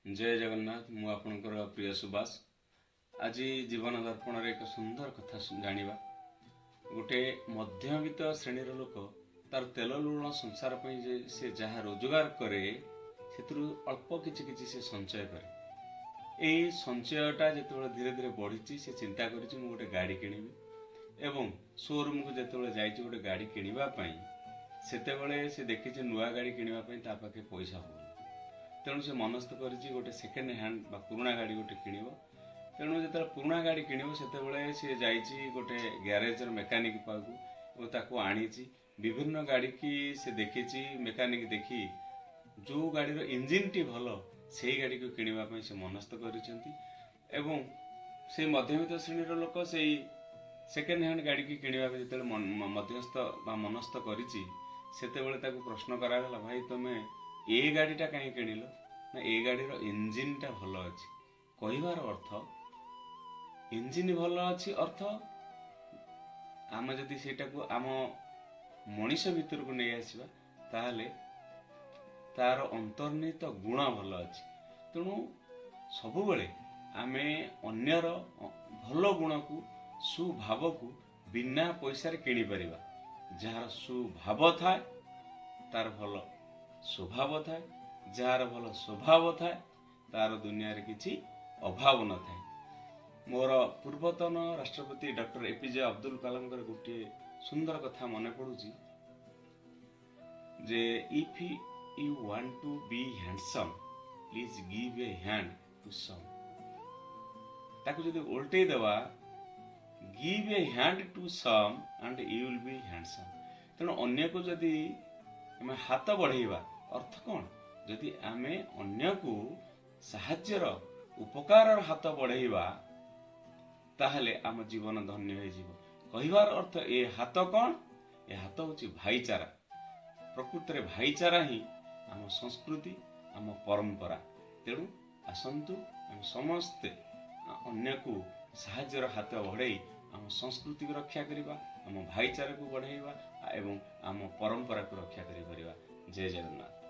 जय जगन्नाथ। मु आपणकर प्रिय सुबास। आज जीवन दर्पण रे एक सुंदर कथा जानिबा। गोटे मध्यवित्त श्रेणीर लोक तार तेल लुण संसार पे से जहाँ रोजगार करे से अल्प किछि से संचय करे। यही संचयटा जो धीरे धीरे बढ़ी से चिंता कर गोटे गाड़ी किनिबी एवं शोरूम को जिते जाइए गोटे गाड़ी किनिबा से देखी नुआ गाड़ी किनिबा ता पाखे पैसा हो तेणु से मनस्थ कर गोटे सेकेंड हैंड बा पुराणा गाड़ी गोटे किनिब। तेणु जो पुराणा गाड़ी किनिब से सी जाइए गोटे ग्यारेज मेकानिक पाखु ताको आनी विभिन्न गाड़ी की से देखी मेकानिक देखी जो गाड़ी इंजिन टी भल से गाड़ी को किनिबा से मनस्थ करिसेंती एवं से मध्यवित्त श्रेणीर लोक से सेकेंड हैंड गाड़ी की किनिबा जो मध्यस्थ बा मनस्थ करिछि सेतेबेले ताको प्रश्न करागला, भाई तुमे ए गाड़ीटा कहीं किनिल ना ए गाड़ी इंजिन टा भल अच्छी कहबार अर्थ इंजिन भल अच्छी अर्थ आम जदि सेटा को आम मनीष भितर को नहीं आसवा ताहले तार अंतर्निहित गुण भल अच्छी। तेणु सबुबले आमे अन्यर भल गुण को सुभाव को बिना पैसा किनी परिबा। जार सुभाव थाए तार भल स्वभाव थाए, जार भल स्वभाव थाए तार दुनिया रे किछि अभाव न थाए। मोर पूर्वतन राष्ट्रपति डॉक्टर एपीजे अब्दुल कलाम गोटे सुंदर कथा मन पड़ुछि जे if you want to be handsome please give a hand to some. ताको जदि उल्टे देवा give a hand to some and you will be handsome. तेणु अन्य को जदि आमे हाथ बढ़ेबा अर्थ कौन, जदि आमे अन्य को साहाज्यर उपकार हाथ बढ़ेबा ताहले आम जीवन धन्य हो जीव। कहबार अर्थ ए हाथ कौन, ए हाथ होची भाईचारा। प्रकृत रे भाईचारा ही आम संस्कृति आम परंपरा। तेणु आसंतु आम समस्ते अन्य को साहाज्यर हाथ बढ़ाई आम संस्कृति को रक्षा करिबा, आम भाईचारा को बढ़ाइबा एवं आम परंपरा को रक्षा करिबा। जय जगन्नाथ।